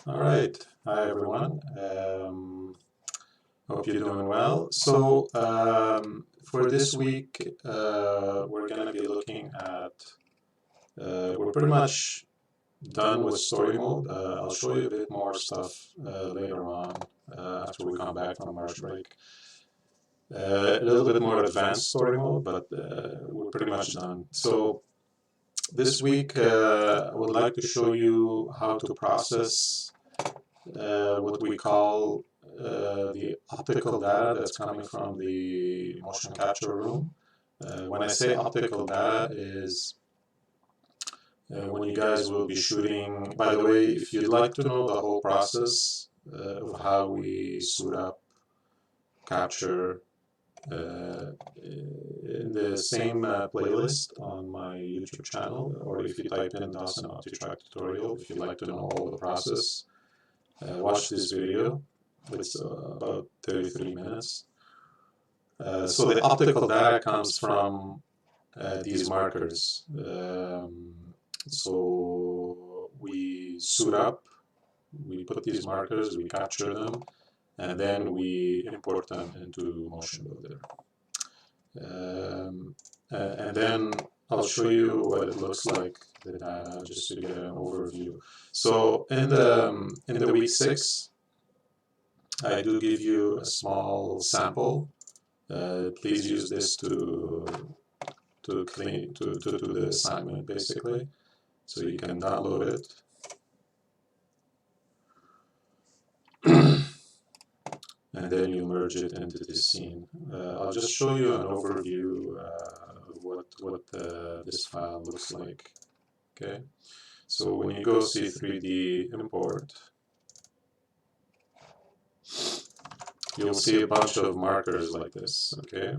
All right. Hi, everyone. Hope you're doing well. So, for this week, we're going to be looking at, we're pretty much done with story mode. I'll show you a bit more stuff later on after we come back from March break. A little bit more advanced story mode, but we're pretty much done. So, this week, I would like to show you how to process what we call the optical data that's coming from the motion capture room. When I say optical data is when you guys will be shooting. By the way, if you'd like to know the whole process of how we suit up, capture, in the same playlist on my YouTube channel, or if you type in Dawson OptiTrack tutorial, if you'd like to know all the process, watch this video. It's about 33 minutes. So the optical data comes from these markers. So we suit up, we put these markers, we capture them, and then we import them into Motionbuilder. And then I'll show you what it looks like, the data, just to get an overview. So in the week 6, I do give you a small sample. Please use this to do the assignment, basically. So you can download it. And then you merge it into this scene. I'll just show you an overview of what this file looks like. Okay. So when you go C3D import, you'll see a bunch of markers like this, okay?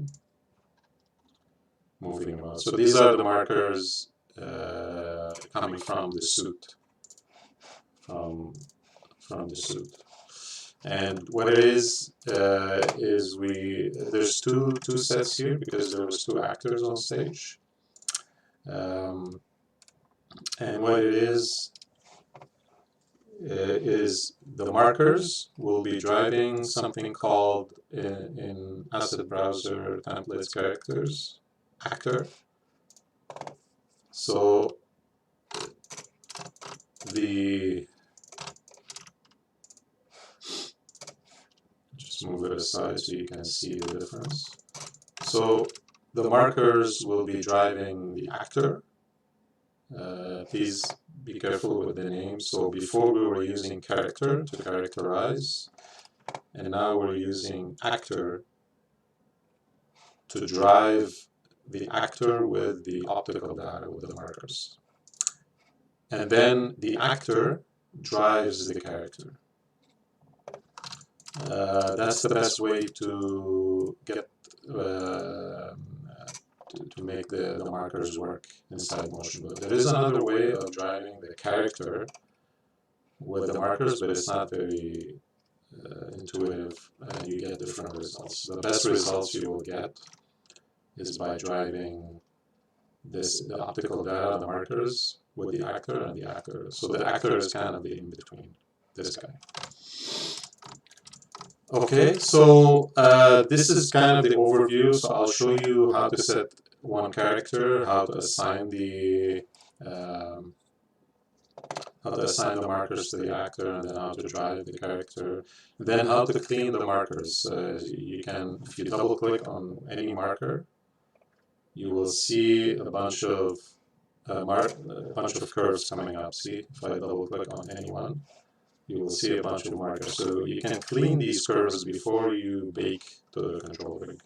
Moving about. So these are the markers coming from the suit, from the suit. And what it is there's two sets here because there was 2 actors on stage. And what it is the markers will be driving something called in Asset Browser templates characters, actor. So just move it aside so you can see the difference. So the markers will be driving the actor. Please be careful with the name. So before we were using character to characterize, and now we're using actor to drive the actor with the optical data, with the markers. And then the actor drives the character. That's the best way to get to make the markers work inside Motionbuilder. There is another way of driving the character with the markers, but it's not very intuitive, and you get different results. The best results you will get is by driving the optical data, the markers, with the actor and the actor. So the actor is kind of the in-between, this guy. Okay, so this is kind of the overview. So I'll show you how to set one character, how to assign the markers to the actor, and then how to drive the character. Then how to clean the markers. You can, if you double click on any marker, you will see a bunch of curves coming up. See, if I double click on any one, you will see a bunch of markers. So you can clean these curves before you bake to the control rig.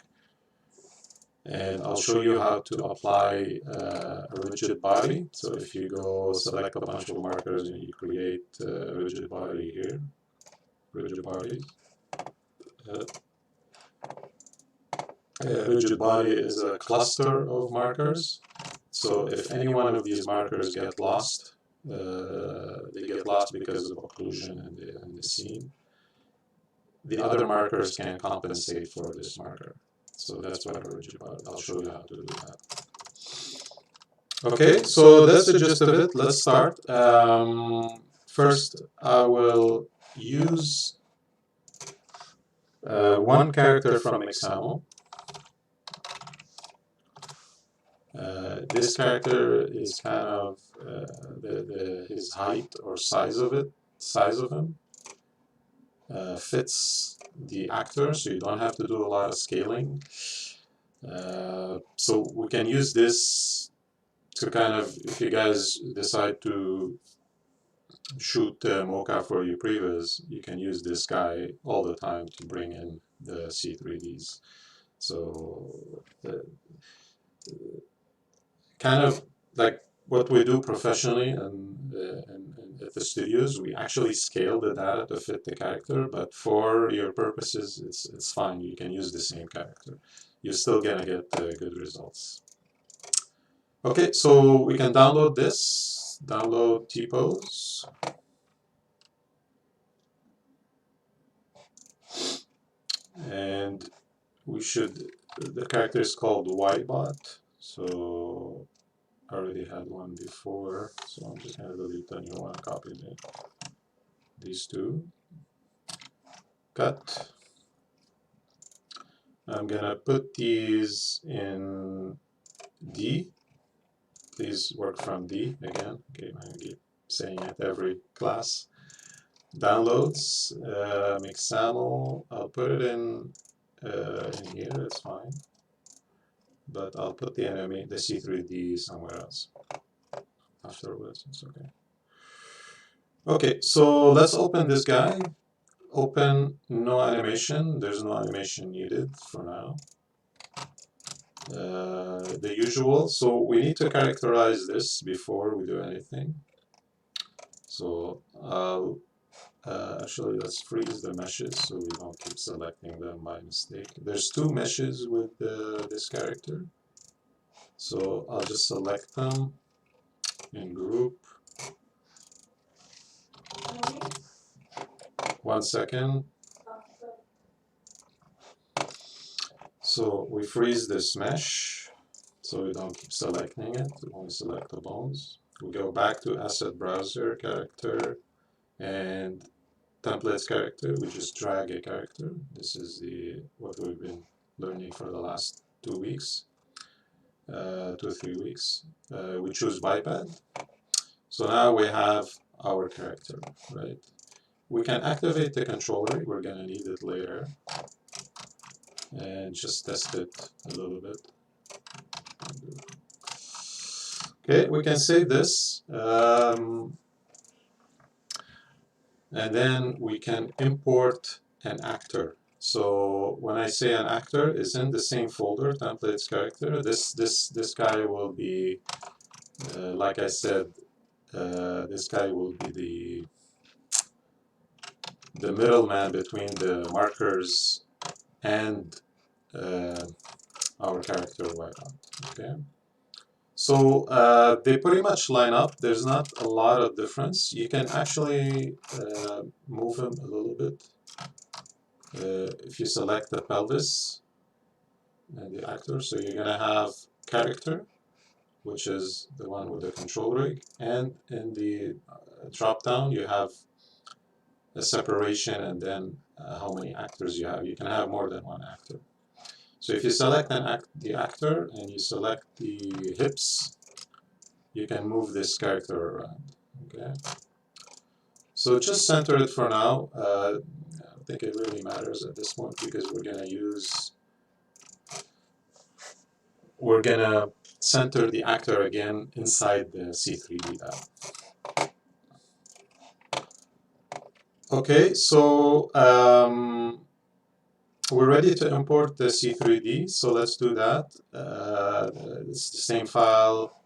And I'll show you how to apply a rigid body. So if you go select a bunch of markers and you create a rigid body here, rigid bodies. A rigid body is a cluster of markers. So if any one of these markers get lost, they get lost because of occlusion in the scene. The other markers can compensate for this marker. So that's what a rigid body. I'll show you how to do that. Okay, so that's the gist of it. Let's start. first I will use one character from example. This character is kind of his height or size of him fits the actor, so you don't have to do a lot of scaling. So we can use this to kind of, if you guys decide to shoot Mocap for your previews, you can use this guy all the time to bring in the C3Ds. So kind of like what we do professionally and at the studios, we actually scale the data to fit the character, but for your purposes, it's fine. You can use the same character. You're still gonna get good results. Okay, so we can download this, download T-pose. And we should, the character is called Ybot, so I already had one before, so I'm just going to delete the new one, copy these two, cut. I'm going to put these in D. Please work from D again. Okay, I'm going to keep saying it every class. Downloads, XAML, I'll put it in here, it's fine. But I'll put the enemy, the C3D somewhere else. Afterwards, it's okay. Okay, so let's open this guy. Open no animation. There's no animation needed for now. The usual. So we need to characterize this before we do anything. So I'll actually let's freeze the meshes so we don't keep selecting them by mistake. There's two meshes with this character. So I'll just select them in group. 1 second. So we freeze this mesh so we don't keep selecting it. We only select the bones. We go back to asset browser character and templates character. We just drag a character. This is what we've been learning for the last 2 weeks, 2 or 3 weeks. We choose biped. So now we have our character, right? We can activate the controller. We're going to need it later. And just test it a little bit. Okay, we can save this. And then we can import an actor. So when I say an actor, it's in the same folder, templates character. This guy will be, like I said, this guy will be the middleman between the markers and our character Ybot. Okay. So they pretty much line up. There's not a lot of difference. You can actually move them a little bit. If you select the pelvis and the actor, so you're going to have character, which is the one with the control rig, and in the drop down you have a separation and then how many actors you have. You can have more than one actor. So if you select the actor and you select the hips, you can move this character around. Okay. So just center it for now. I don't think it really matters at this point because we're gonna center the actor again inside the C3D tab. Okay, so we're ready to import the C3D, so let's do that. It's the same file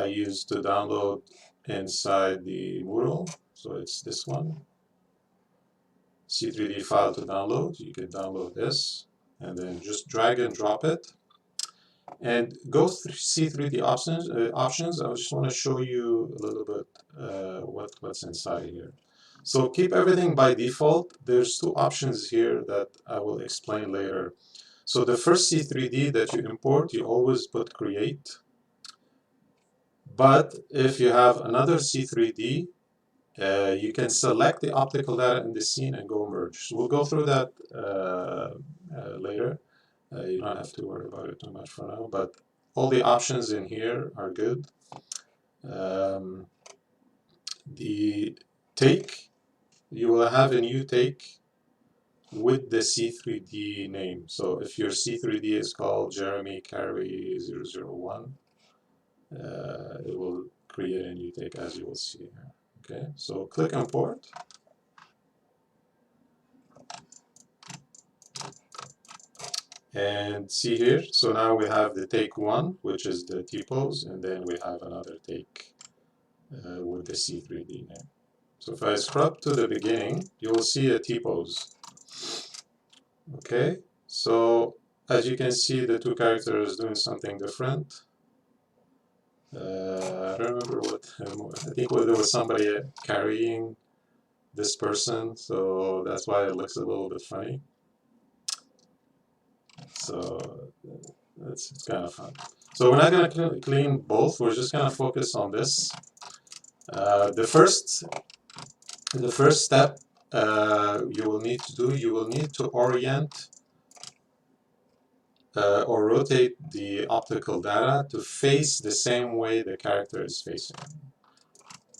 I used to download inside the Moodle, so it's this one. C3D file to download. You can download this and then just drag and drop it. And go through C3D options. I just want to show you a little bit what's inside here. So keep everything by default. There's two options here that I will explain later. So the first C3D that you import, you always put create. But if you have another C3D, you can select the optical data in the scene and go merge. So we'll go through that later. You don't have to worry about it too much for now, but all the options in here are good. The take, you will have a new take with the C3D name. So if your C3D is called Jeremy Carey 001, it will create a new take, as you will see here. Okay, so click import. And see here, so now we have the take 1, which is the T-pose, and then we have another take with the C3D name. So if I scrub to the beginning, you will see a T-pose. Okay, so as you can see, the two characters doing something different. I don't remember what, I think there was somebody carrying this person, so that's why it looks a little bit funny. So it's kind of fun. So we're not going to clean both, we're just going to focus on this. The first step you will need to do, you will need to orient or rotate the optical data to face the same way the character is facing.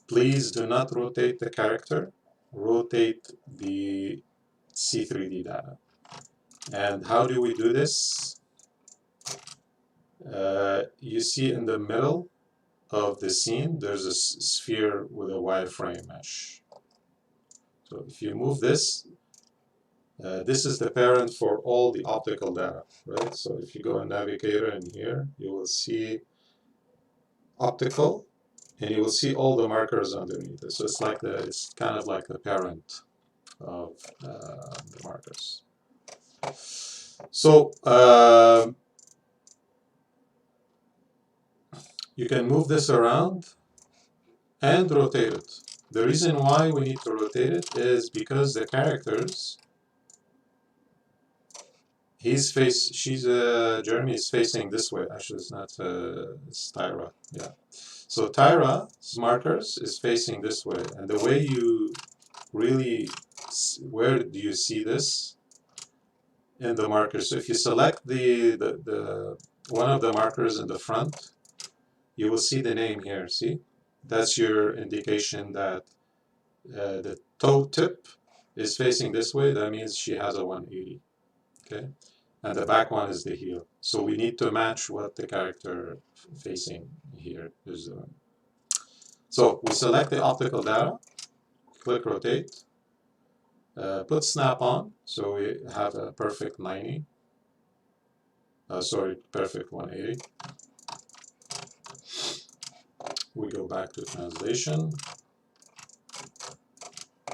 Please do not rotate the character, rotate the C3D data. And how do we do this? You see in the middle of the scene, there's a sphere with a wireframe mesh. So if you move this, this is the parent for all the optical data, right? So if you go in Navigator in here, you will see optical, and you will see all the markers underneath it. So it's kind of like the parent of the markers. So you can move this around and rotate it. The reason why we need to rotate it is because the characters, Jeremy is facing this way. Actually, it's not, it's Tyra, yeah. So Tyra's markers is facing this way, and the way you really, where do you see this? In the markers. So if you select the one of the markers in the front, you will see the name here, see? That's your indication that the toe tip is facing this way. That means she has a 180, okay? And the back one is the heel. So we need to match what the character facing here is doing. So we select the optical data, click rotate, put snap on, so we have a perfect 90. Perfect 180. We go back to translation.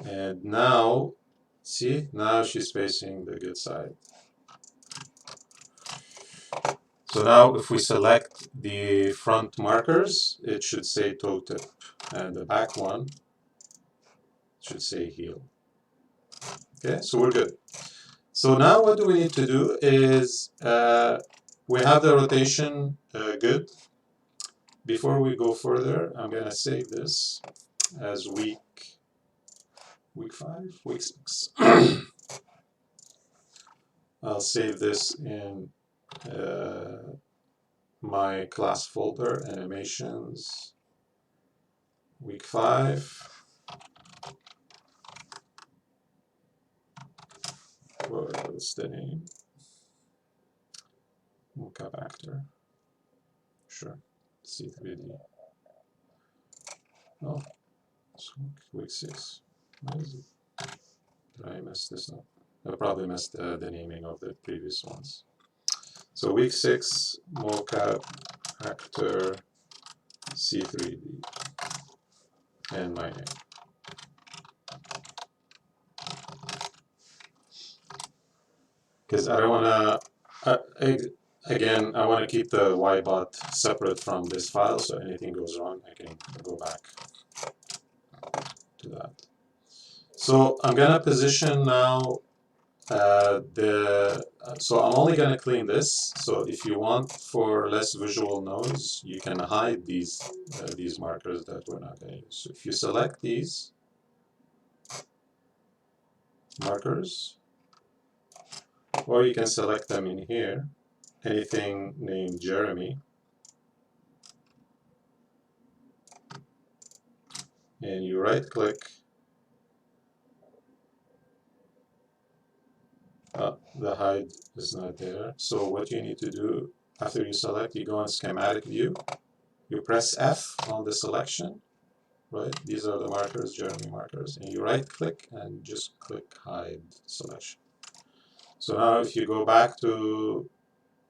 And now, see, now she's facing the good side. So now if we select the front markers, it should say toe tip, and the back one should say heel. Okay, so we're good. So now what do we need to do is, we have the rotation good. Before we go further, I'm going to save this as week 6. I'll save this in my class folder, animations, week 5. What's the name? Mocap actor. Sure. C3D. Oh, it's week 6. Why is it? Did I mess this up? I probably messed the naming of the previous ones. So week 6, Mocap actor C3D, and my name. Because I don't want to, again, I want to keep the ybot separate from this file, so anything goes wrong, I can go back to that. So I'm going to position now so I'm only going to clean this. So if you want for less visual noise, you can hide these markers that we're not going to use. So if you select these, markers, or you can select them in here, anything named Jeremy, and you right click. The hide is not there. So what you need to do after you select, you go on schematic view, you press F on the selection, right? These are the markers, Jeremy markers, and you right click and just click hide selection. So now if you go back to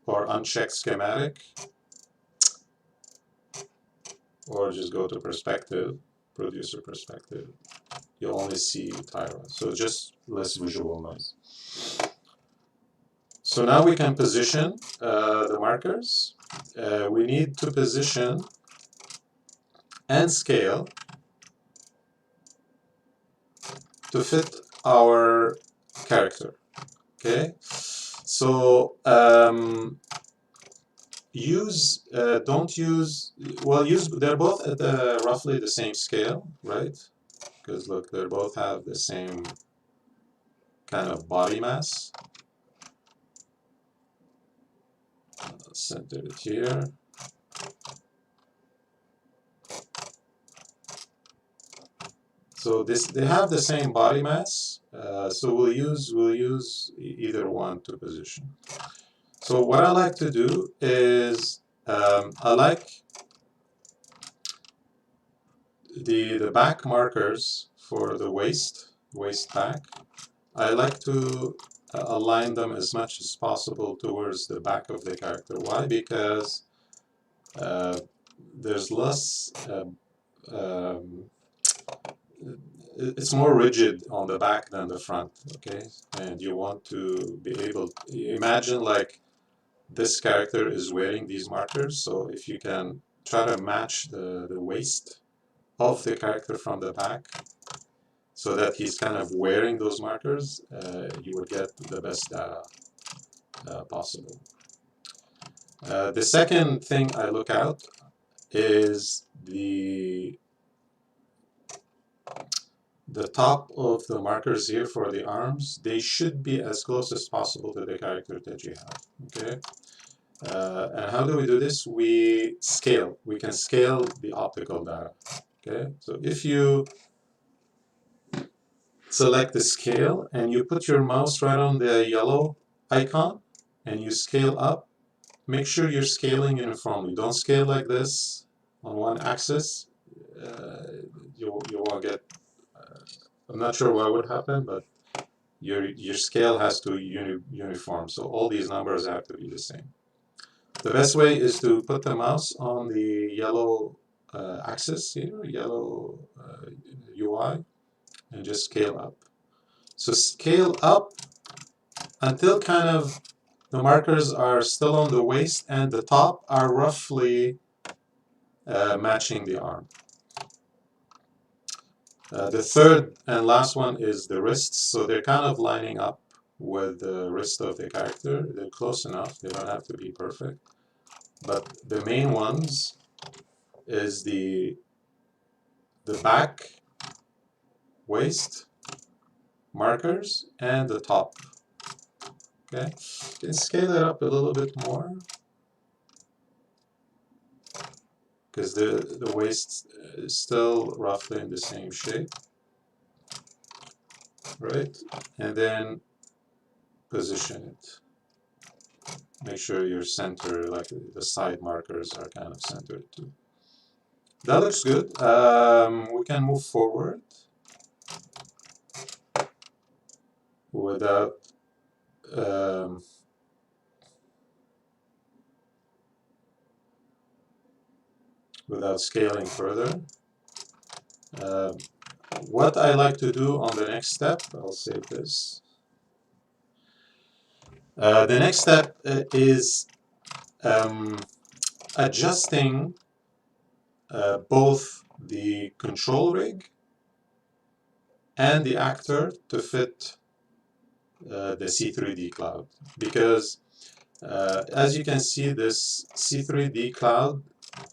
or uncheck schematic, or just go to perspective, producer perspective, you'll only see Tyra. So just less visual noise. So now we can position the markers. We need to position and scale to fit our character. Okay, so don't use, well, they're both at roughly the same scale, right? Because look, they both have the same kind of body mass. Center it here. So they have the same body mass. So we'll use either one to position. So what I like to do is I like the back markers for the waist back. I like to align them as much as possible towards the back of the character. Why? Because there's less, it's more rigid on the back than the front, okay? And you want to be able to imagine like this character is wearing these markers, so if you can try to match the waist of the character from the back so that he's kind of wearing those markers, you will get the best data possible. The second thing I look out is the top of the markers here for the arms. They should be as close as possible to the character that you have, okay? And how do we do this? We scale. We can scale the optical data, okay? So if you select the scale and you put your mouse right on the yellow icon and you scale up, make sure you're scaling uniformly. Don't scale like this on one axis. You won't get, I'm not sure what would happen, but your scale has to uniform. So all these numbers have to be the same. The best way is to put the mouse on the yellow axis here, yellow UI, and just scale up. So scale up until kind of the markers are still on the waist and the top are roughly matching the arm. The third and last one is the wrists. So they're kind of lining up with the wrist of the character. They're close enough. They don't have to be perfect. But the main ones is the back, waist, markers, and the top. Okay, you can scale it up a little bit more because the waist is still roughly in the same shape, right? And then position it. Make sure your center, like the side markers, are kind of centered too. That looks good. We can move forward without without scaling further. What I like to do on the next step, I'll save this. The next step is adjusting both the control rig and the actor to fit the C3D cloud. Because as you can see, this C3D cloud,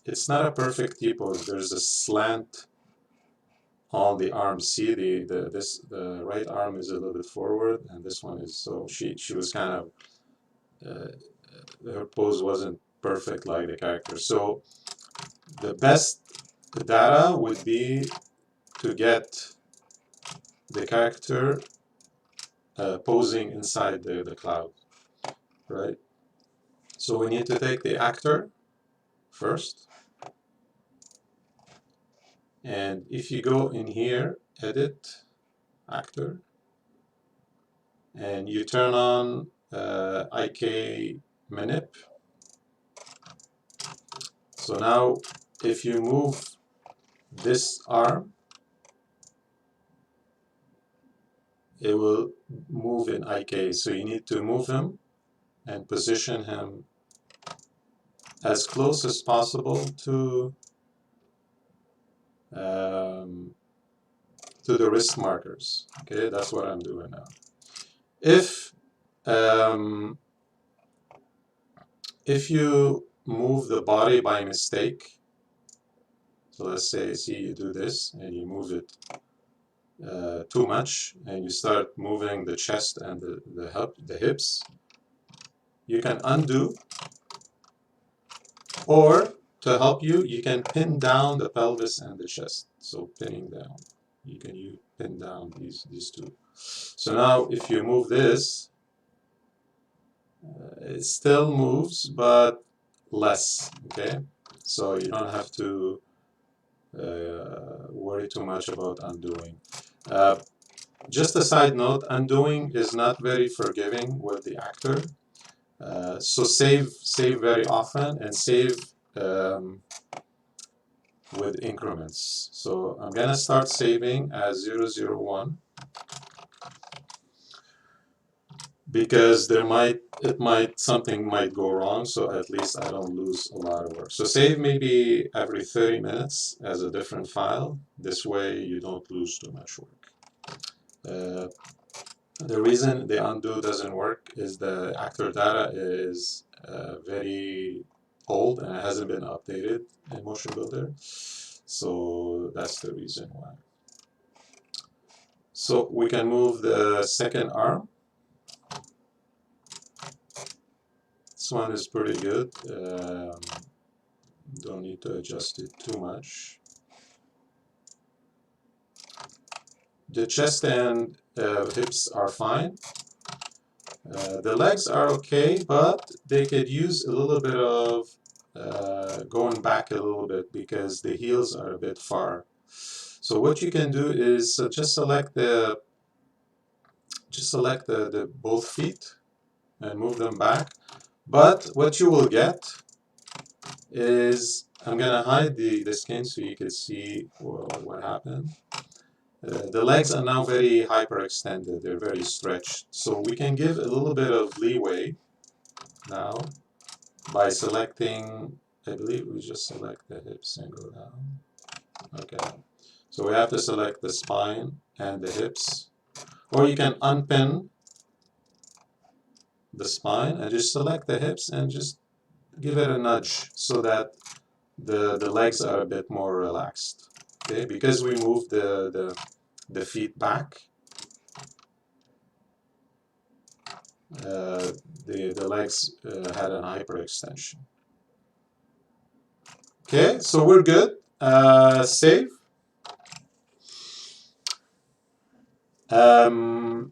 it's not a perfect T-pose. There's a slant on the arm. See, the right arm is a little bit forward, and this one is, so she was kind of, her pose wasn't perfect like the character. So the best data would be to get the character posing inside the cloud, right? So we need to take the actor first, and if you go in here, edit actor, and you turn on IK manip. So now if you move this arm, it will move in IK. So you need to move him and position him as close as possible to the wrist markers. Okay, that's what I'm doing now. Um, if you move the body by mistake, so let's say, see, you do this and you move it too much, and you start moving the chest and the hips, you can undo, or to help you, you can pin down the pelvis and the chest. So pinning down, you can pin down these two. So now if you move this, it still moves, but less, okay? So you don't have to worry too much about undoing. Just a side note, undoing is not very forgiving with the actor. So save very often, and save with increments. So I'm gonna start saving as 001, because something might go wrong, so at least I don't lose a lot of work. So save maybe every 30 minutes as a different file. This way you don't lose too much work. The reason the undo doesn't work is the actor data is very old and it hasn't been updated in Motionbuilder. So that's the reason why. So we can move the second arm. This one is pretty good. Don't need to adjust it too much. The chest and hips are fine. The legs are okay, but they could use a little bit of going back a little bit because the heels are a bit far. So what you can do is just select the both feet and move them back. But what you will get is, I'm gonna hide the skin so you can see what happened. The legs are now very hyperextended, they're very stretched. So we can give a little bit of leeway now by selecting, I believe we just select the hips and go down. Okay, so we have to select the spine and the hips, or you can unpin the spine and just select the hips and just give it a nudge so that the legs are a bit more relaxed. Okay, because we moved the feet back, the legs had an hyperextension. Okay, so we're good. Save.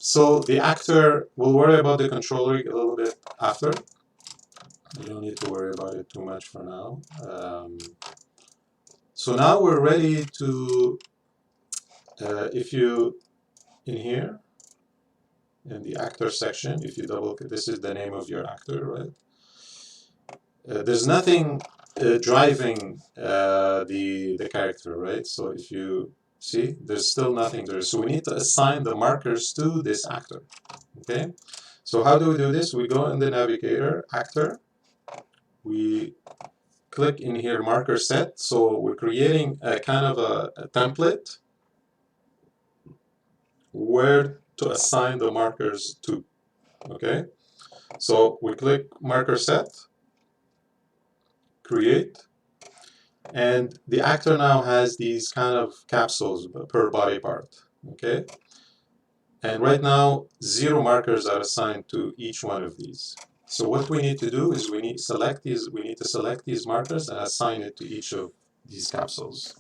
So the actor, will worry about the control rig a little bit after. You don't need to worry about it too much for now. So now we're ready to, if you, in here, in the actor section, if you double click, this is the name of your actor, right? There's nothing driving the character, right? So if you see, there's still nothing there. So we need to assign the markers to this actor, okay? So how do we do this? We go in the navigator, actor, we click in here, marker set. So we're creating a kind of a template where to assign the markers to, okay? So we click marker set, create, And the actor now has these kind of capsules per body part, okay? And right now, 0 markers are assigned to each one of these. So what we need to do is we need to select these markers and assign it to each of these capsules.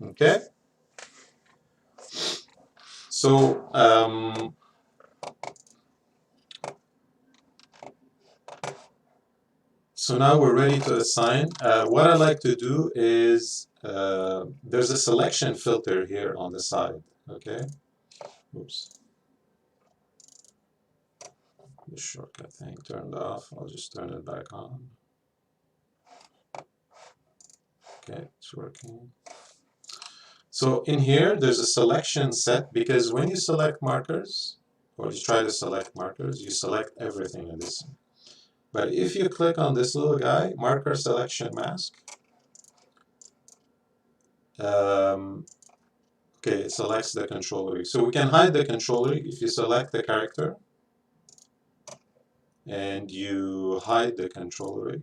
Okay? So now we're ready to assign. What I like to do is there's a selection filter here on the side. Okay? Oops. The shortcut thing turned off. I'll just turn it back on. Okay, it's working. So in here, there's a selection set, because when you select markers, or you try to select markers, you select everything in this. But if you click on this little guy, marker selection mask, okay, it selects the control rig. So we can hide the control rig if you select the character and you hide the control rig.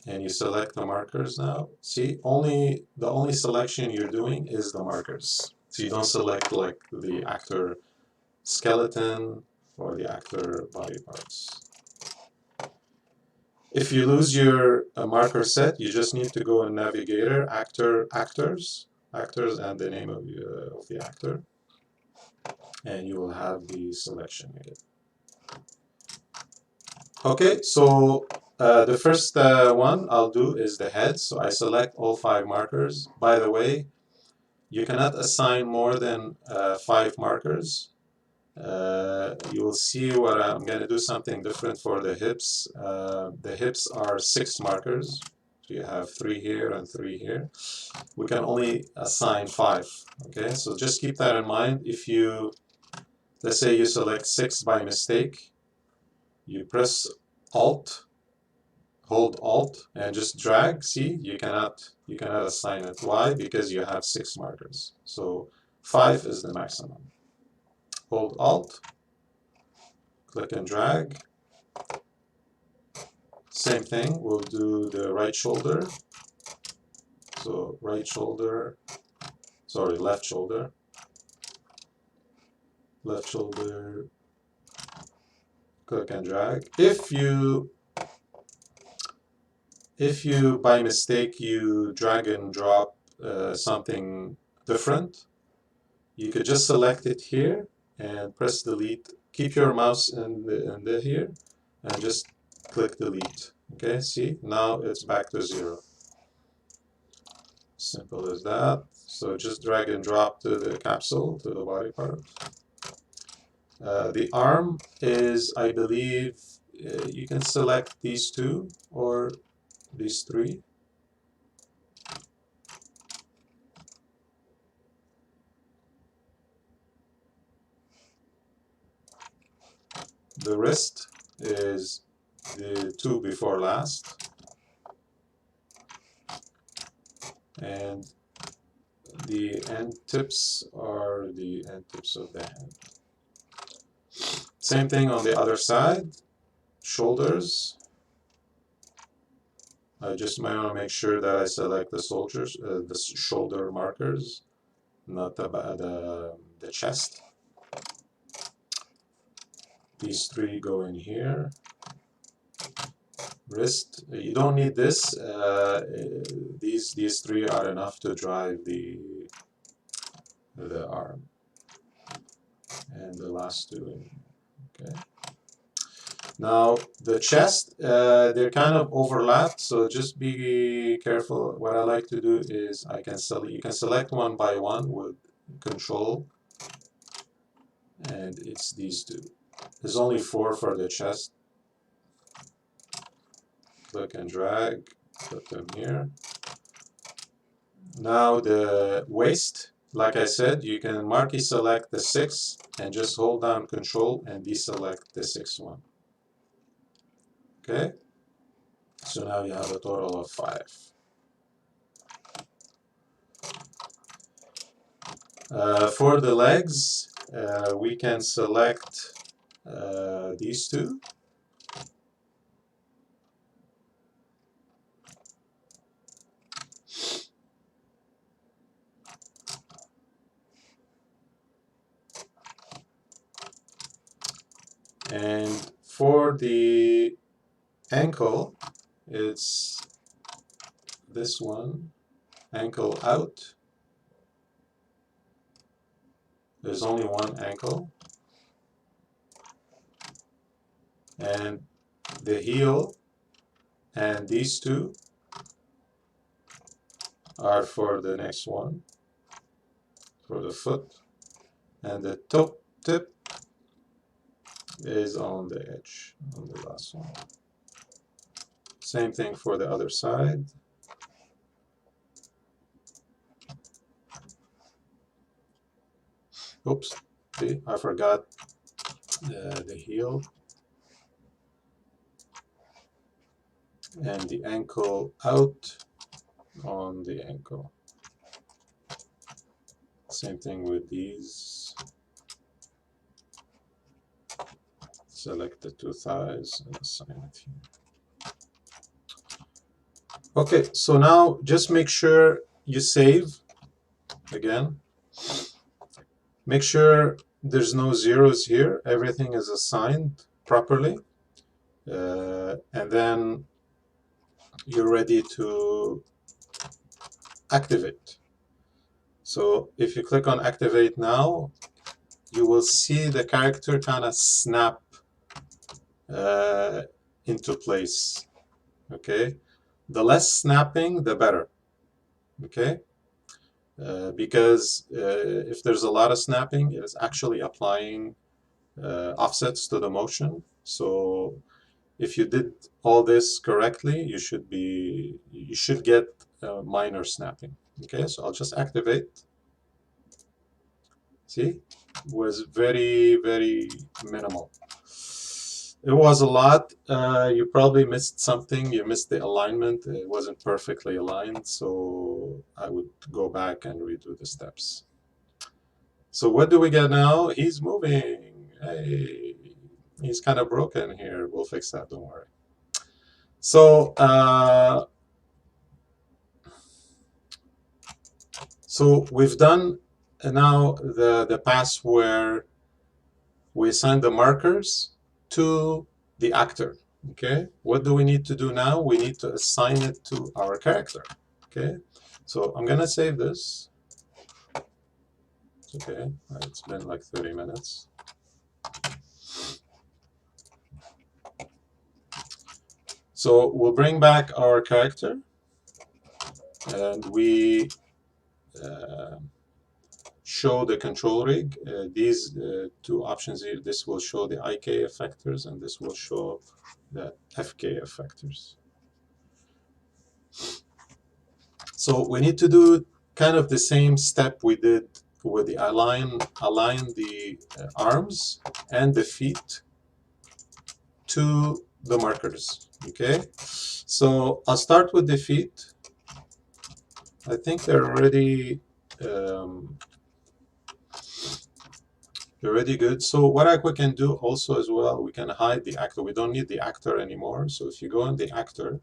And you select the markers now. See, the only selection you're doing is the markers. So you don't select like the actor skeleton or the actor body parts. If you lose your marker set, you just need to go in Navigator, actors, and the name of the actor, and you will have the selection again. Okay, so the first one I'll do is the head. So I select all 5 markers. By the way, you cannot assign more than 5 markers. You will see what I'm going to do something different for the hips. The hips are 6 markers. So you have 3 here and 3 here. We can only assign 5. Okay, so just keep that in mind. If you, let's say you select 6 by mistake, you press Alt, hold Alt, and just drag. See, you cannot assign it. Why? Because you have 6 markers. So 5 is the maximum. Hold Alt, click and drag. Same thing, we'll do the right shoulder. So right shoulder, sorry, left shoulder. Left shoulder, click and drag. If you by mistake you drag and drop something different, you could just select it here and press delete. Keep your mouse in the here and just click delete. Okay, see, now it's back to 0. Simple as that. So just drag and drop to the capsule, to the body part. The arm is, I believe, you can select these 2 or these 3. The wrist is the 2 before last. And the end tips are the end tips of the hand. Same thing on the other side. Shoulders. I just might want to make sure that I select the shoulder markers, not the chest. These 3 go in here. Wrist, you don't need this. These 3 are enough to drive the arm. And the last 2. Okay. Now the chest, they're kind of overlapped, so just be careful. What I like to do is you can select one by one with Control, and it's these 2. There's only 4 for the chest. Click and drag, put them here. Now the waist, like I said, you can marquee select the 6 and just hold down Control and deselect the 6th one. Okay, so now you have a total of 5. For the legs, we can select these 2. And for the ankle, it's this one, ankle out. There's only one ankle. And the heel and these two are for the next one, for the foot. And the top tip is on the edge, on the last one. Same thing for the other side. Oops, see, I forgot the heel and the ankle out on the ankle. Same thing with these. Select the two thighs and assign it here. Okay, so now just make sure you save again. Make sure there's no zeros here. Everything is assigned properly. And then you're ready to activate. So if you click on activate now, you will see the character kind of snap into place. Okay, the less snapping, the better. Okay, because if there's a lot of snapping, it is actually applying offsets to the motion. So if you did all this correctly, you should get minor snapping. Okay, so I'll just activate. See, it was very, very minimal. It was a lot. You probably missed something. You missed the alignment. It wasn't perfectly aligned, so I would go back and redo the steps. So what do we get now? He's moving. Hey, he's kind of broken here. We'll fix that, don't worry. So, we've done now the pass where we assign the markers to the actor. Okay, what do we need to do now? We need to assign it to our character. Okay, so I'm gonna save this. Okay, it's been like 30 minutes. So we'll bring back our character, and we show the control rig. These two options here, this will show the IK effectors, and this will show the FK effectors. So we need to do kind of the same step we did with the align the arms and the feet to the markers. Okay, so I'll start with the feet. I think they're already good. So what we can do also as well, we can hide the actor. We don't need the actor anymore. So if you go in the actor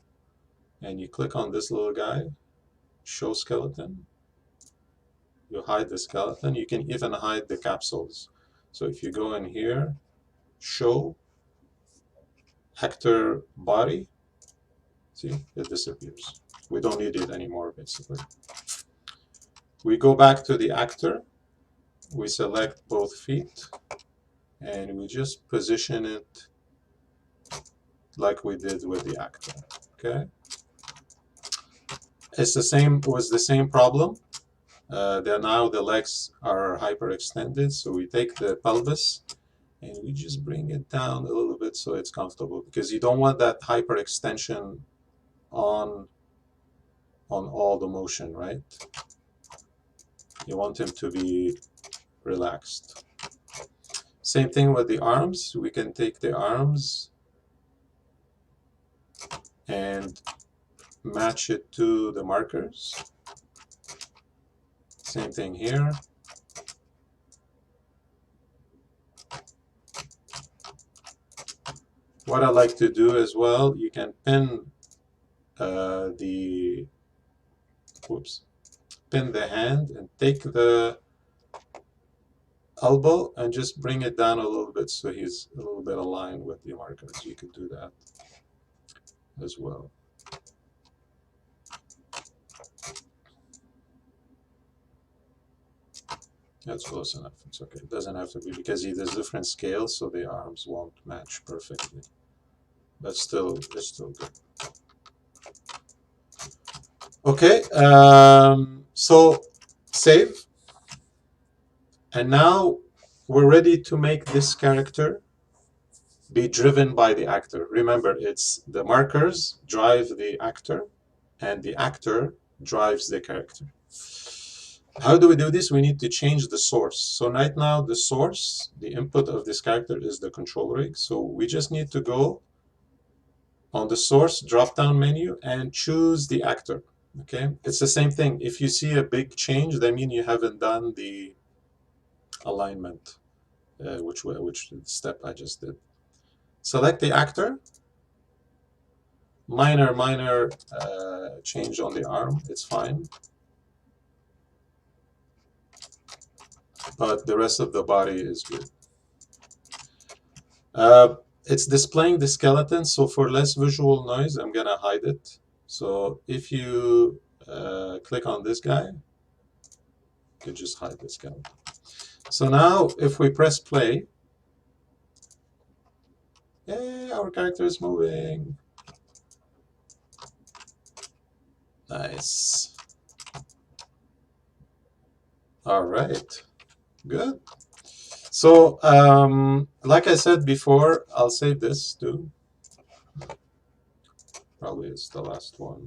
and you click on this little guy, show skeleton, you hide the skeleton. You can even hide the capsules. So if you go in here, show actor body, see, it disappears. We don't need it anymore, basically. We go back to the actor, we select both feet, and we just position it like we did with the actor. Okay, it's the same, was the same problem. Now the legs are hyperextended, so we take the pelvis and we just bring it down a little bit so it's comfortable, because you don't want that hyperextension on all the motion, right? You want him to be relaxed. Same thing with the arms. We can take the arms and match it to the markers. Same thing here. What I like to do as well, you can pin pin the hand and take the elbow and just bring it down a little bit so he's a little bit aligned with the markers. You could do that as well. That's close enough. It's okay. It doesn't have to be because there's different scales, so the arms won't match perfectly. But still, it's still good. Okay, so save. And now we're ready to make this character be driven by the actor. Remember, it's the markers drive the actor, and the actor drives the character. How do we do this? We need to change the source. So right now, the source, the input of this character is the control rig. So we just need to go on the source drop-down menu and choose the actor. Okay, it's the same thing. If you see a big change, that means you haven't done the alignment, which step I just did. Select the actor. Minor change on the arm. It's fine. But the rest of the body is good. It's displaying the skeleton, so for less visual noise, I'm gonna hide it. So if you click on this guy, you can just hide the skeleton. So now, if we press play, yay, our character is moving. Nice. All right, good. So, like I said before, I'll save this too. Probably it's the last one.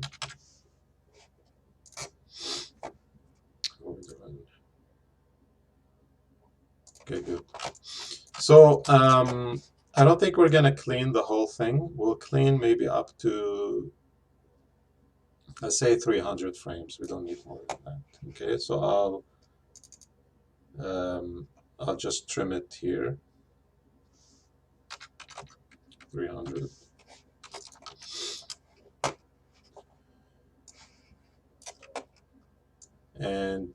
Okay, good. So, I don't think we're gonna clean the whole thing. We'll clean maybe up to, let's say 300 frames. We don't need more than that. Okay, so I'll just trim it here. 300. And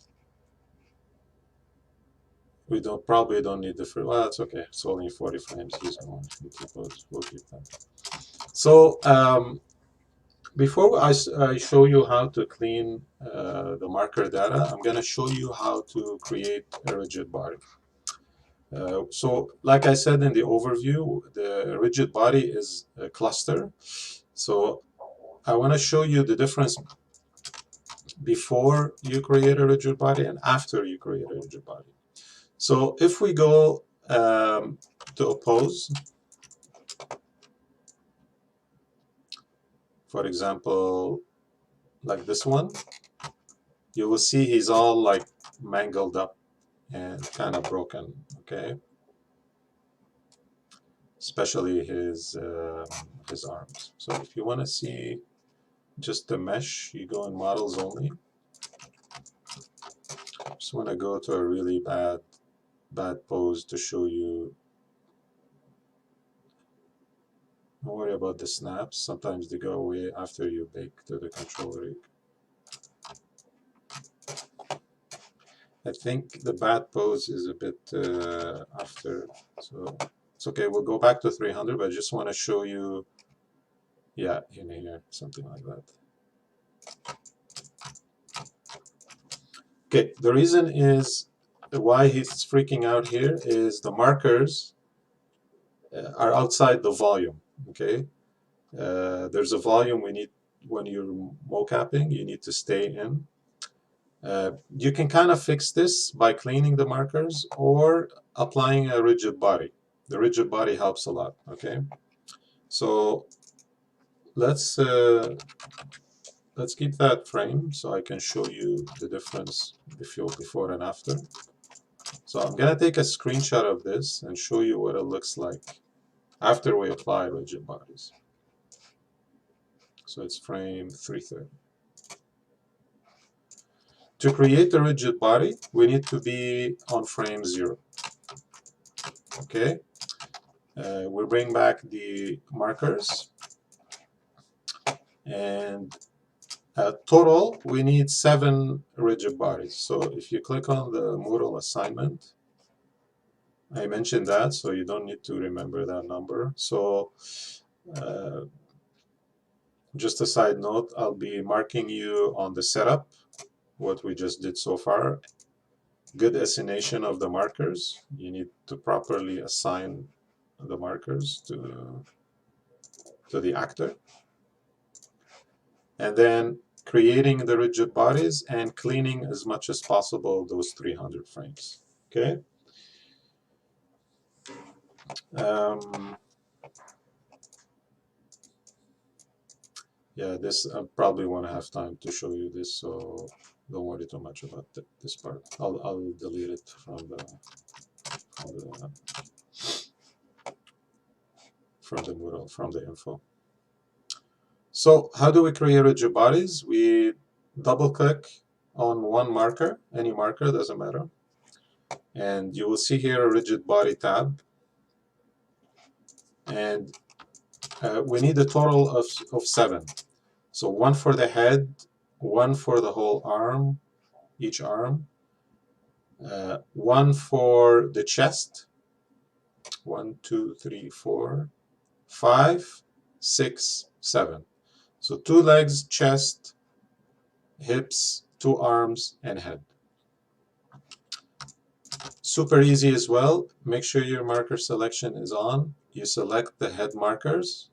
we probably don't need the frame. Well, that's okay. It's only 40 frames. We'll keep that. So before I show you how to clean the marker data, I'm going to show you how to create a rigid body. So like I said in the overview, the rigid body is a cluster. So I want to show you the difference before you create a rigid body and after you create a rigid body. So if we go to oppose, for example, like this one, you will see he's all like mangled up and kind of broken, okay? Especially his arms. So if you want to see just the mesh, you go in models only. Just want to go to a really bad pose to show you. Don't worry about the snaps. Sometimes they go away after you bake to the control rig. I think the bad pose is a bit after, so it's okay. We'll go back to 300, but I just want to show you, yeah, in here, something like that. Okay, the reason is why he's freaking out here is the markers are outside the volume, okay? There's a volume we need when you're mocapping, you need to stay in. You can kind of fix this by cleaning the markers or applying a rigid body. The rigid body helps a lot, okay? So let's keep that frame so I can show you the difference before and after. So I'm gonna take a screenshot of this and show you what it looks like after we apply rigid bodies. So it's frame 330. To create a rigid body, we need to be on frame 0. Okay, we bring back the markers, and total we need 7 rigid bodies. So if you click on the modal assignment, I mentioned that, so you don't need to remember that number. So just a side note, I'll be marking you on the setup, what we just did so far. Good assignation of the markers. You need to properly assign the markers to the actor. And then creating the rigid bodies and cleaning as much as possible those 300 frames. Okay. Yeah, this I probably won't have time to show you this, so don't worry too much about this part. I'll delete it from the Moodle, from the info. So how do we create rigid bodies? We double click on one marker, any marker, doesn't matter. And you will see here a rigid body tab. And we need a total of 7. So one for the head, one for the whole arm, each arm, one for the chest, 1, 2, 3, 4, 5, 6, 7. So 2 legs, chest, hips, 2 arms, and head. Super easy as well. Make sure your marker selection is on. You select the head markers,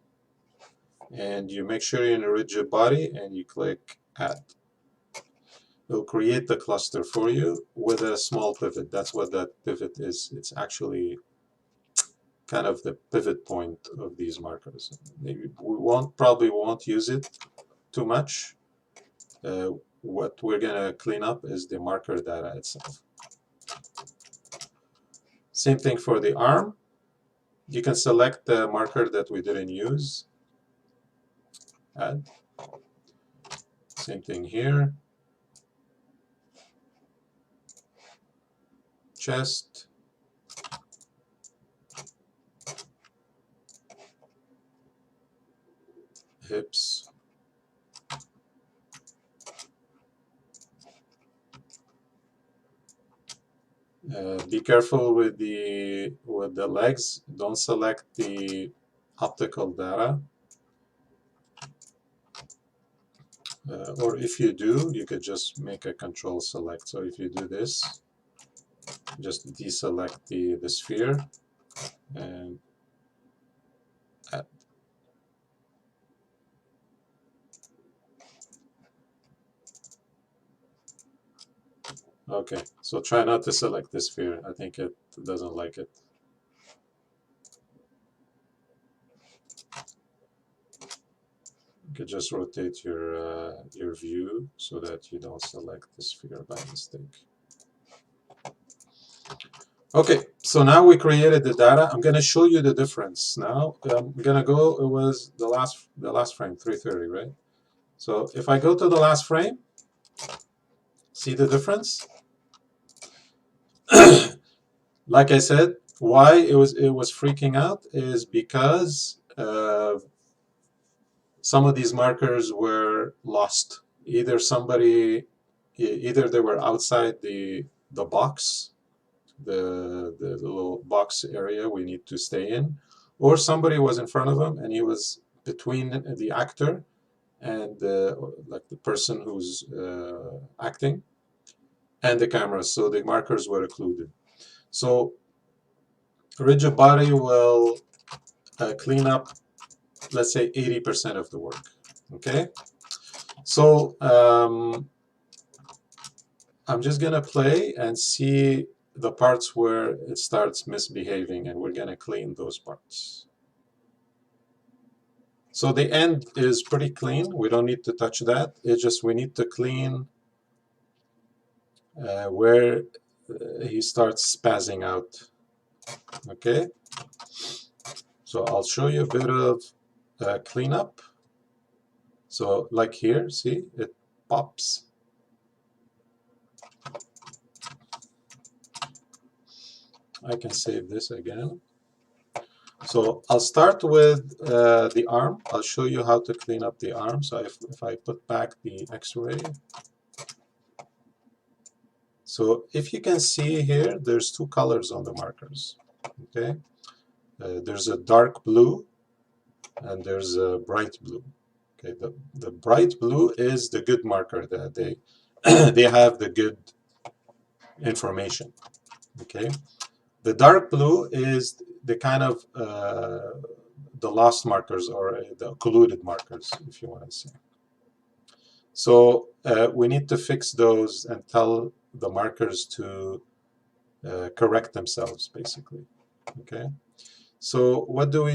and you make sure you're in a rigid body, and you click Add. It'll create the cluster for you with a small pivot. That's what that pivot is. It's actually kind of the pivot point of these markers. Maybe we probably won't use it too much. What we're going to clean up is the marker data itself. Same thing for the arm. You can select the marker that we didn't use. Add. Same thing here. Chest. Hips. Be careful with the legs. Don't select the optical data. Or if you do, you could just make a control select. So if you do this, just deselect the sphere and add. Okay, so try not to select the sphere. I think it doesn't like it. You could just rotate your view so that you don't select the sphere by mistake. Okay, so now we created the data. I'm going to show you the difference now. I'm going to go, it was the last frame, 330, right? So if I go to the last frame, see the difference? Like I said, why it was freaking out is because some of these markers were lost. Either they were outside the box, the little box area we need to stay in, or somebody was in front of him and he was between the actor and like the person who's acting and the camera, so the markers were occluded. So rigid body will clean up, let's say, 80% of the work. Okay, so I'm just gonna play and see the parts where it starts misbehaving, and we're gonna clean those parts. So the end is pretty clean. We don't need to touch that. It's just we need to clean where he starts spazzing out. Okay, so I'll show you a bit of cleanup. So like here, see, it pops. I can save this again. So I'll start with the arm. I'll show you how to clean up the arm. So if I put back the X-ray. So if you can see here, there's 2 colors on the markers. Okay, there's a dark blue and there's a bright blue. Okay, the bright blue is the good marker that they have the good information. Okay, the dark blue is the kind of the lost markers or the colluded markers, if you want to say. So we need to fix those and tell the markers to correct themselves, basically. Okay. So what do?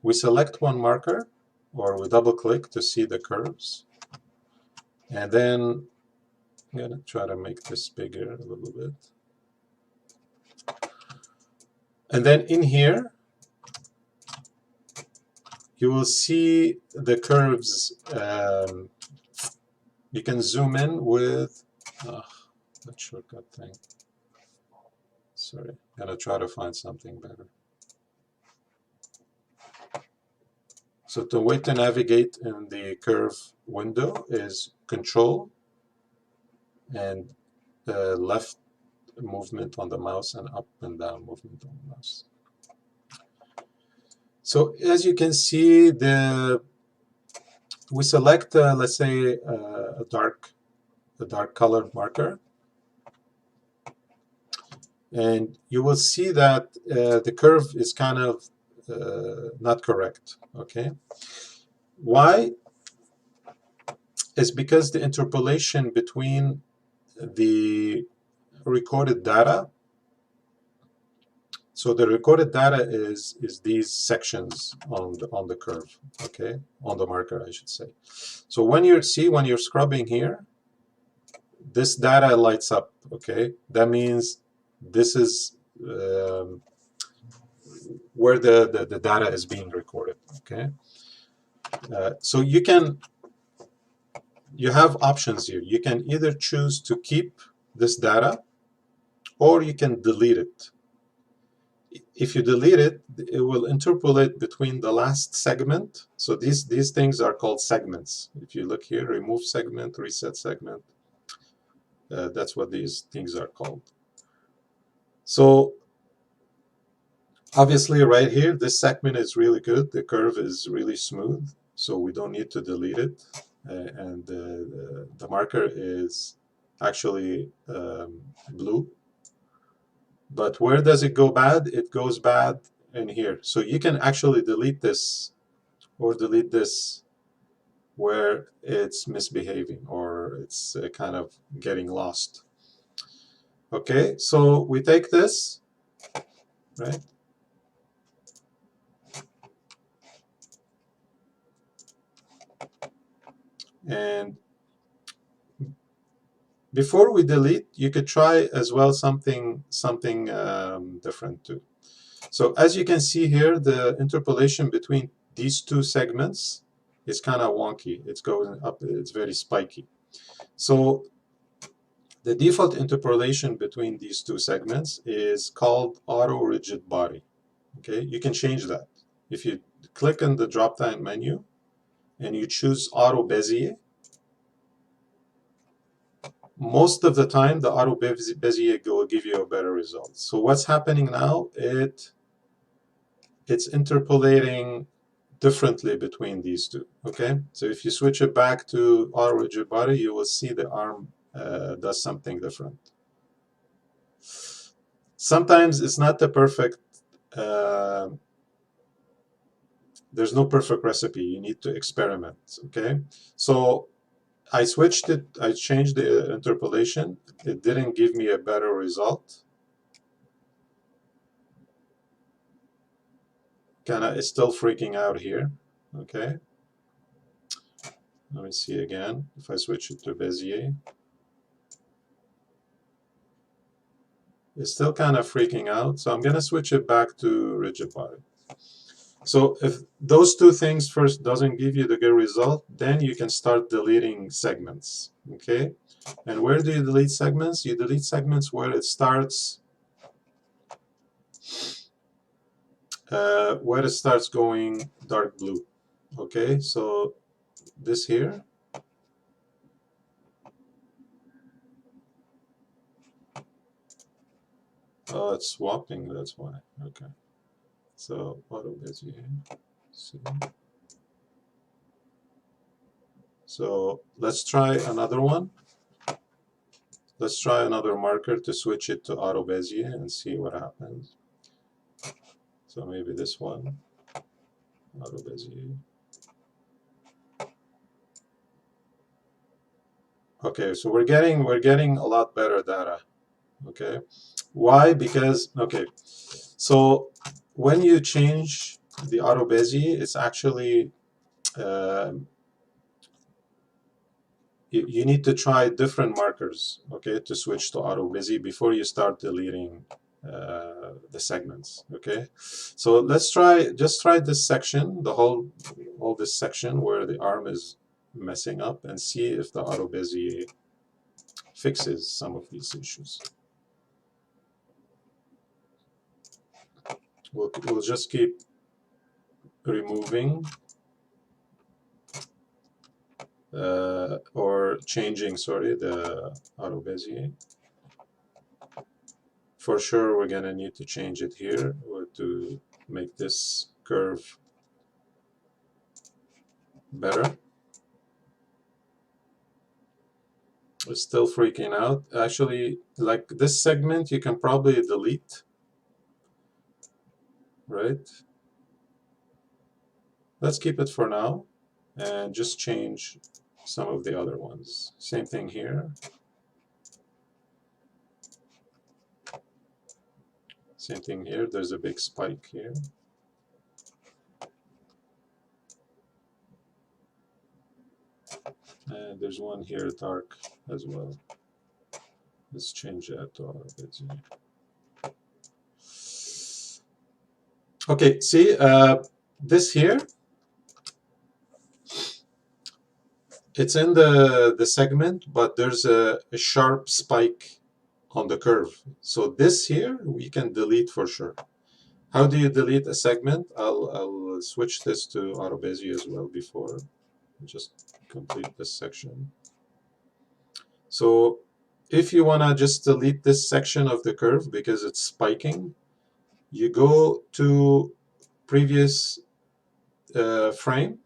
We select one marker, or we double click to see the curves, and then I'm going to try to make this bigger a little bit. And then in here, you will see the curves. You can zoom in with that shortcut thing. Sorry, I'm going to try to find something better. So the way to navigate in the curve window is Control and left movement on the mouse and up and down movement on the mouse. So as you can see, we select, let's say, a dark colored marker, and you will see that the curve is kind of not correct. Okay, why? It's because the interpolation between the recorded data. So the recorded data is these sections on the curve, okay, on the marker, I should say. So when you're scrubbing here, this data lights up, okay. That means this is where the data is being recorded, okay. So you have options here. You can either choose to keep this data, or you can delete it. If you delete it, it will interpolate between the last segment. So these things are called segments. If you look here, remove segment, reset segment, that's what these things are called. So obviously right here, this segment is really good. The curve is really smooth, so we don't need to delete it. And the marker is actually blue. But where does it go bad? It goes bad in here. So you can actually delete this or delete this where it's misbehaving or it's kind of getting lost. Okay, so we take this, right? And before we delete, you could try as well something different too. So as you can see here, the interpolation between these two segments is kind of wonky. It's going up, it's very spiky. So the default interpolation between these two segments is called auto rigid body. Okay, you can change that. If you click on the drop-down menu and you choose auto Bezier, most of the time the auto Bezier will give you a better result. So what's happening now? It's interpolating differently between these two. Okay, so if you switch it back to auto rigid body, you will see the arm does something different. Sometimes it's not the perfect. There's no perfect recipe. You need to experiment. Okay, so I switched it. I changed the interpolation. It didn't give me a better result. It's still freaking out here. Okay. Let me see again. If I switch it to Bezier, it's still kind of freaking out. So I'm going to switch it back to rigid body. So if those two things first doesn't give you the good result, then you can start deleting segments. Okay. And where do you delete segments? You delete segments where it starts going dark blue. Okay, so this here, Oh, it's swapping, that's why. Okay. So auto Bezier. See. So let's try another one. Let's try another marker to switch it to auto Bezier and see what happens. So maybe this one, auto Bezier. Okay, so we're getting a lot better data. Okay, why? Because okay, so when you change the auto Bezier, it's actually uh, you need to try different markers, okay, to switch to auto busy before you start deleting the segments, okay. So let's just try this section, the whole this section where the arm is messing up, and see if the auto busy fixes some of these issues. We'll just keep removing or changing, sorry, the auto Bezier. For sure, we're gonna need to change it here to make this curve better. It's still freaking out. Actually, like this segment, you can probably delete, right? Let's keep it for now and just change some of the other ones. Same thing here. Same thing here. There's a big spike here. And there's one here dark as well. Let's change that to auto Bezier. Okay, see, this here, it's in the segment, but there's a sharp spike on the curve. So this here, we can delete for sure. How do you delete a segment? I'll switch this to auto Bezier as well before. Just complete this section. So if you want to just delete this section of the curve because it's spiking, you go to previous frame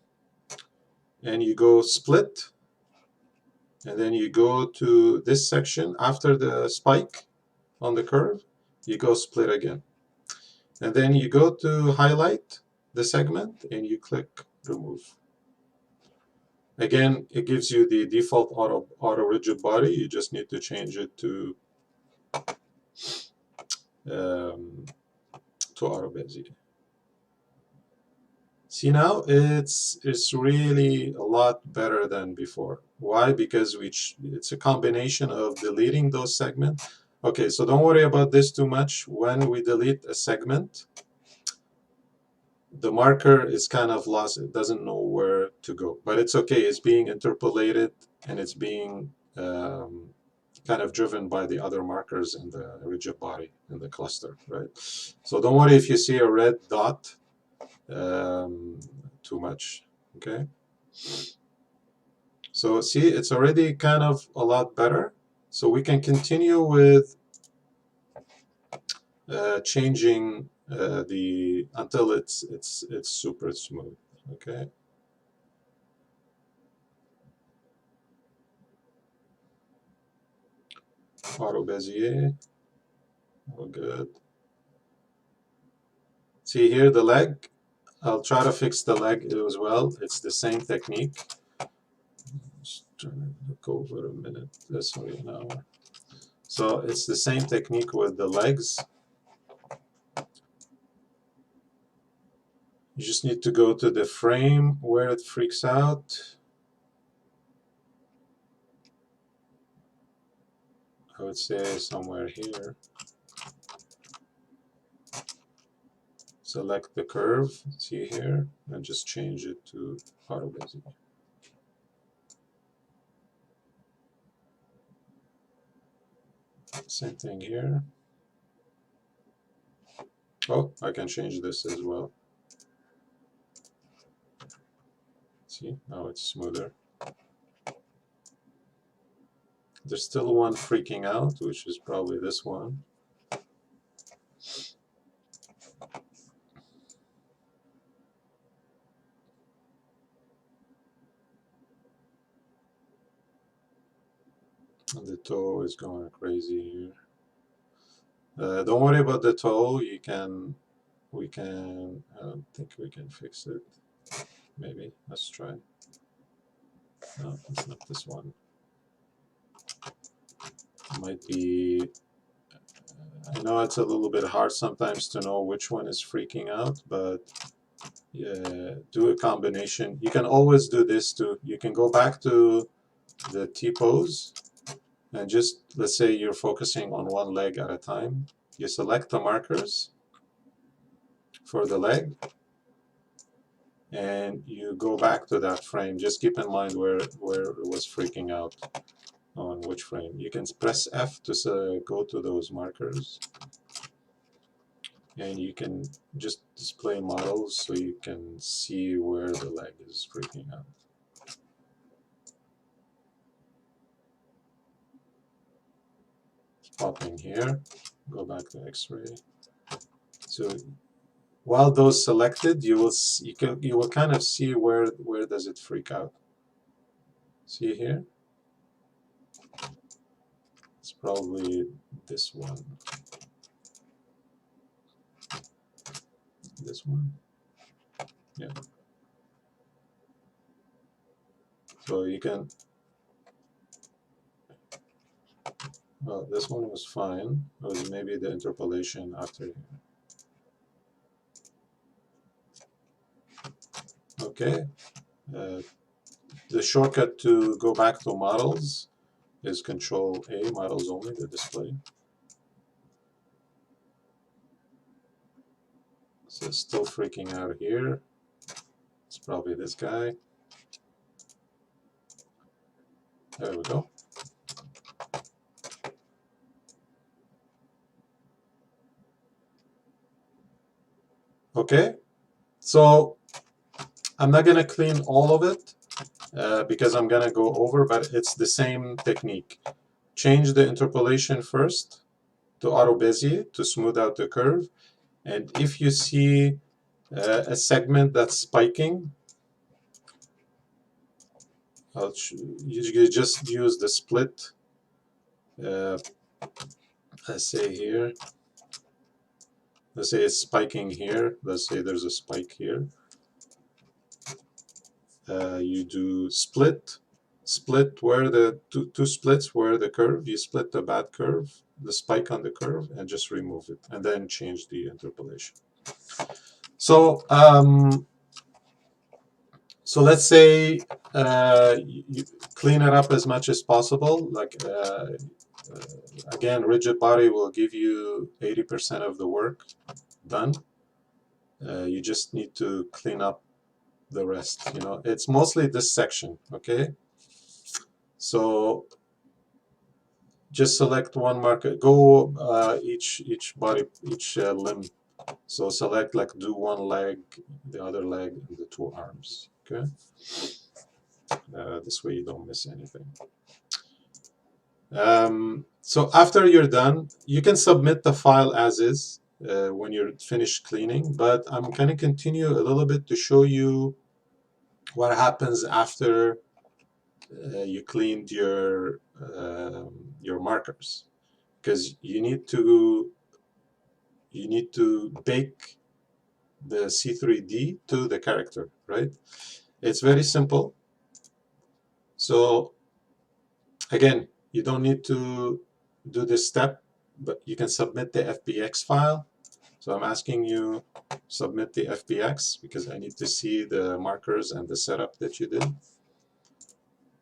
and you go split, and then you go to this section after the spike on the curve, you go split again. And then you go to highlight the segment and you click remove. Again, it gives you the default auto rigid body. You just need to change it to auto Bezier. See, now it's really a lot better than before. Why? Because it's a combination of deleting those segments. Okay, so don't worry about this too much. When we delete a segment, the marker is kind of lost. It doesn't know where to go, but it's okay. It's being interpolated and it's being kind of driven by the other markers in the rigid body in the cluster, right? So don't worry if you see a red dot too much, okay? So see, it's already kind of a lot better. So we can continue with changing until it's super smooth, okay? Auto Bezier, all good. See here the leg. I'll try to fix the leg as well. It's the same technique. Just trying to look over a minute. Sorry, an hour. So it's the same technique with the legs. You just need to go to the frame where it freaks out. I would say somewhere here. Select the curve, see here, and just change it to auto Bezier. Same thing here. Oh, I can change this as well. See, now it's smoother. There's still one freaking out, which is probably this one. The toe is going crazy here. Don't worry about the toe. We can, I don't think we can fix it. Maybe, let's try. No, it's not this one. It might be, I know it's a little bit hard sometimes to know which one is freaking out, but yeah, do a combination. You can always do this too. You can go back to the T-pose and just, let's say you're focusing on one leg at a time. You select the markers for the leg and you go back to that frame. Just keep in mind where it was freaking out on which frame. You can press F to go to those markers, and you can just display models so you can see where the leg is freaking out. Pop in here, go back to X-ray. So while those selected, you will kind of see where does it freak out. See here? It's probably this one. This one? Yeah. So you can, well, this one was fine. It was maybe the interpolation after here. Okay. The shortcut to go back to models is Control A, models only, the display. So it's still freaking out here. It's probably this guy. There we go. Okay, so I'm not going to clean all of it because I'm going to go over, but it's the same technique. Change the interpolation first to auto Bezier to smooth out the curve. And if you see a segment that's spiking, you just use the split. Let's say here. Let's say it's spiking here. Let's say there's a spike here. You do split where the two splits where the curve. You split the bad curve, the spike on the curve, and just remove it, and then change the interpolation. So so let's say you clean it up as much as possible. Like again, rigid body will give you 80% of the work done. You just need to clean up the rest. You know, it's mostly this section. Okay, so just select one marker. Go each body, each limb. So select, like, do one leg, the other leg, and the two arms. Okay. This way you don't miss anything. So after you're done, you can submit the file as is when you're finished cleaning, but I'm going to continue a little bit to show you what happens after you cleaned your markers, because you need to bake the C3D to the character, right? It's very simple. So again, you don't need to do this step, but you can submit the FBX file. So I'm asking you submit the FBX because I need to see the markers and the setup that you did.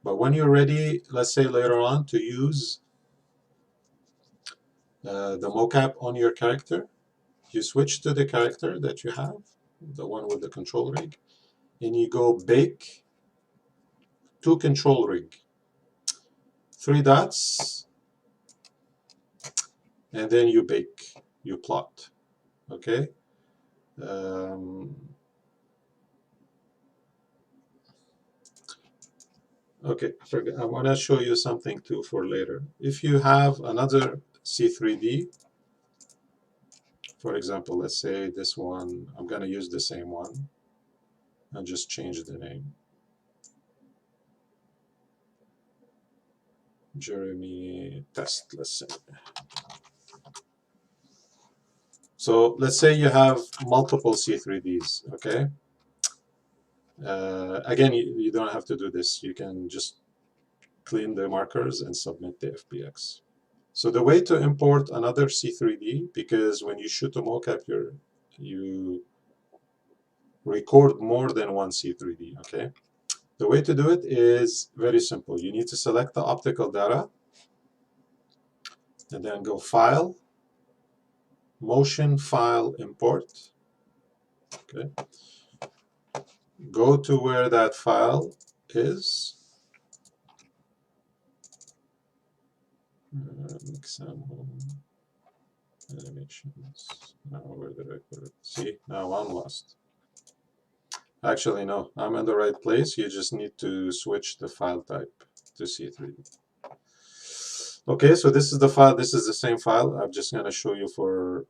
But when you're ready, let's say later on, to use the mocap on your character, you switch to the character that you have, the one with the control rig, and you go bake to control rig. 3 dots, and then you bake, you plot. Okay. Okay, I want to show you something too for later. If you have another C3D, For example, let's say this one, I'm going to use the same one and just change the name. Jeremy test, let's say. So let's say you have multiple C3Ds, okay? Again, you don't have to do this. You can just clean the markers and submit the FBX. So the way to import another C3D, because when you shoot a mocap, you record more than one C3D, okay? The way to do it is very simple. You need to select the optical data and then go File, Motion File Import, okay? Go to where that file is. Example animations. Now where did I put it? See, now I'm lost. Actually, no, I'm in the right place. You just need to switch the file type to C3D. Okay, so this is the file. This is the same file. I'm just going to show you for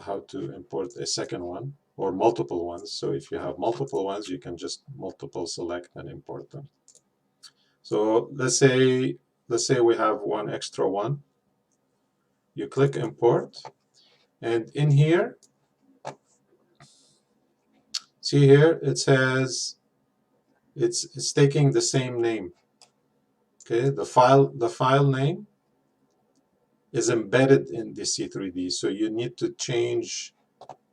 how to import a second one or multiple ones. So if you have multiple ones, you can just multiple select and import them. So let's say we have one extra one. You click import, and in here, see here, it says it's taking the same name. Okay, the file name is embedded in the C3D, so you need to change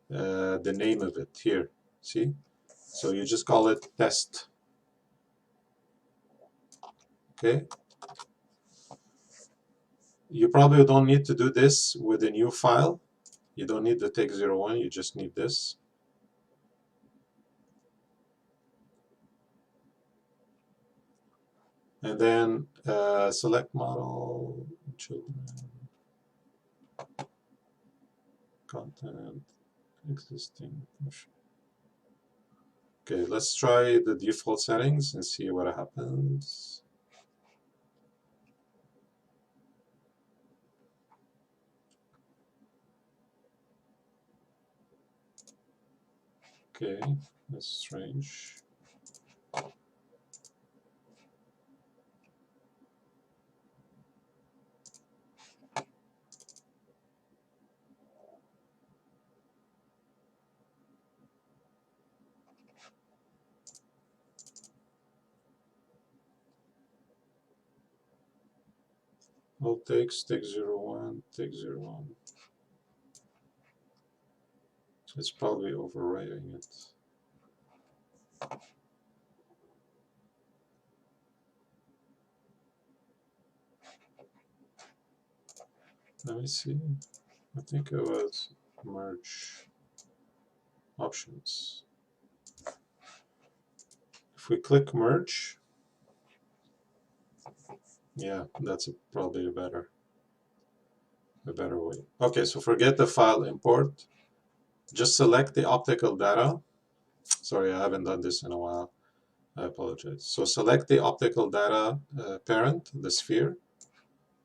the name of it here. See, so you just call it test. Okay, you probably don't need to do this with a new file. You don't need the take01, you just need this. And then select model, children, content, existing. Okay, let's try the default settings and see what happens. Okay, that's strange. All takes, take 01, take 01. It's probably overwriting it. Let me see. I think it was merge options. If we click merge, yeah, that's probably a better way. Okay, so forget the file import. Just select the optical data. Sorry, I haven't done this in a while. I apologize. So select the optical data parent, the sphere,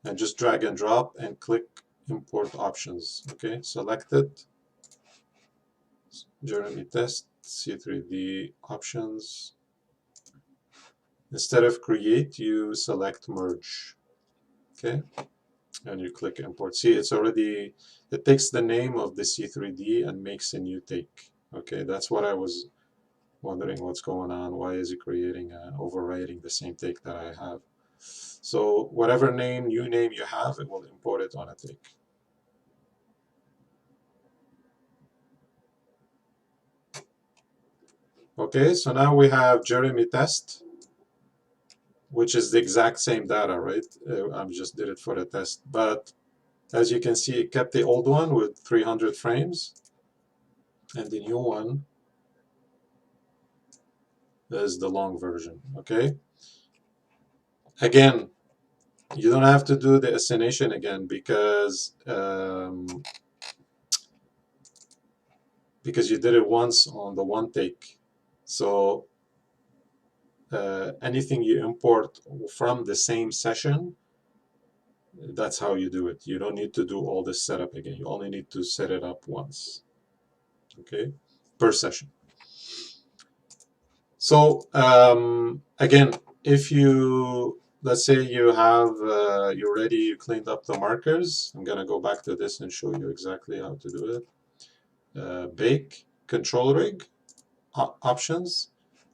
and just drag and drop and click import options. Okay, select it. Jeremy test, C3D options. Instead of create, you select merge. Okay, and you click import. See, it takes the name of the C3D and makes a new take. Okay, that's what I was wondering what's going on. Why is it creating overwriting the same take that I have? So whatever new name you have, it will import it on a take. Okay, so now we have Jeremy test, which is the exact same data, right? I just did it for the test. But as you can see, it kept the old one with 300 frames, and the new one is the long version, okay? Again, you don't have to do the assigning again because you did it once on the one take. So anything you import from the same session That's how you do it. You don't need to do all this setup again. You only need to set it up once, okay, per session. So again, if you, let's say you have, you're ready, you cleaned up the markers. I'm gonna go back to this and show you exactly how to do it. Bake control rig options.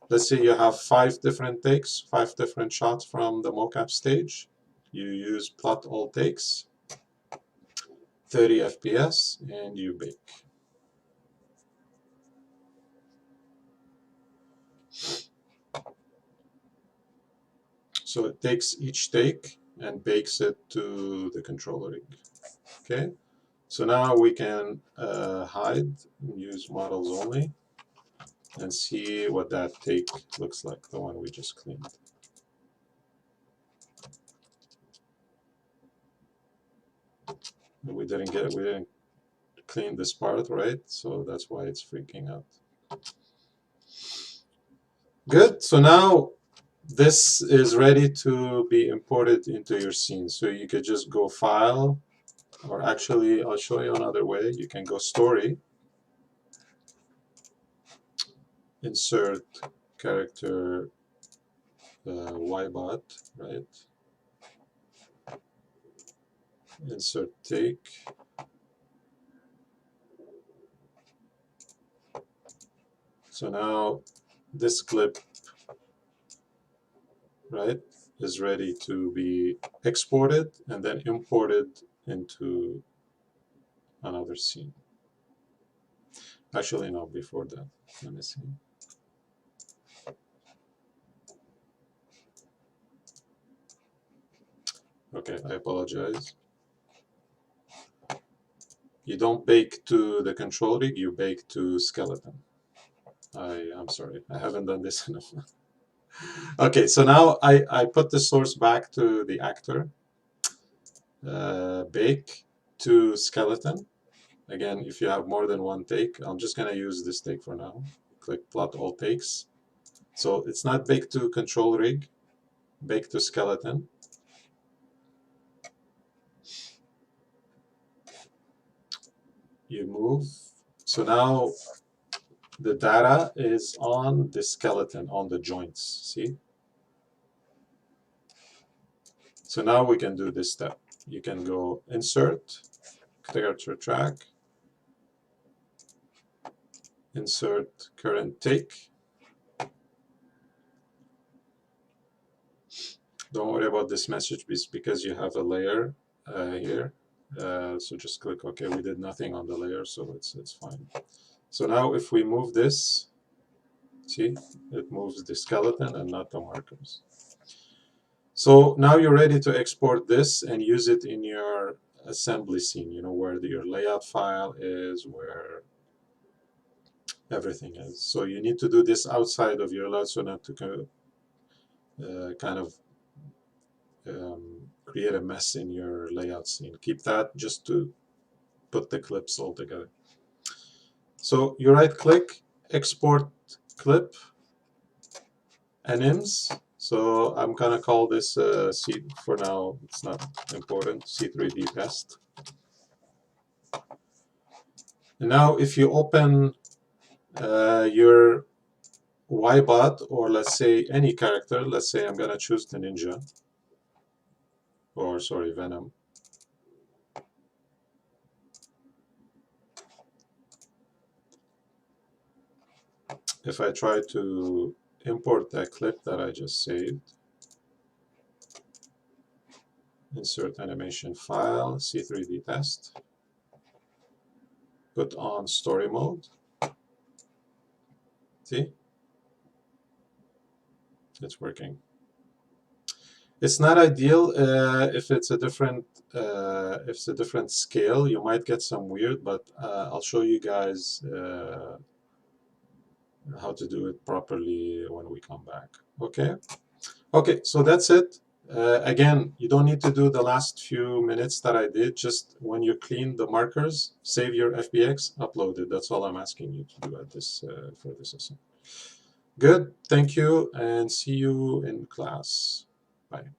Let's say you have 5 different takes, 5 different shots from the mocap stage. You use plot all takes, 30 FPS, and you bake. So it takes each take and bakes it to the control rig. Okay, so now we can hide and use models only and see what that take looks like, the one we just cleaned. We didn't clean this part, right? So that's why it's freaking out. Good, so now this is ready to be imported into your scene. So you could just go File, or actually I'll show you another way. You can go Story, Insert Character YBot, right? Insert Take. So now this clip, right, is ready to be exported and then imported into another scene. Actually, no, before that, let me see. Okay, I apologize. You don't bake to the control rig, you bake to skeleton. I'm sorry, I haven't done this enough. Okay, so now I put the source back to the actor. Bake to skeleton. Again, if you have more than one take, I'm just going to use this take for now. Click plot all takes. So it's not bake to control rig, bake to skeleton. You move. So now the data is on the skeleton, on the joints, see? So now we can do this step. You can go Insert, Character Track, Insert Current Take. Don't worry about this message because you have a layer here. So just click OK. We did nothing on the layer, so it's fine. So now if we move this, see, it moves the skeleton and not the markers. So now you're ready to export this and use it in your assembly scene, you know, where your layout file is, where everything is. So you need to do this outside of your layout so not to kind of create a mess in your layout scene. Keep that just to put the clips all together. So you right click, export clip, anims. So I'm gonna call this C, for now it's not important, C3D test. And now if you open your YBot, or let's say any character, let's say I'm gonna choose the ninja, or sorry, Venom. If I try to import that clip that I just saved, insert animation file, C3D test, put on story mode, see? It's working. It's not ideal if it's a different scale. You might get some weird, but I'll show you guys how to do it properly when we come back. Okay. Okay. So that's it. Again, you don't need to do the last few minutes that I did. Just when you clean the markers, save your FBX, upload it. That's all I'm asking you to do at this for this assignment. Good. Thank you, and see you in class. Bye.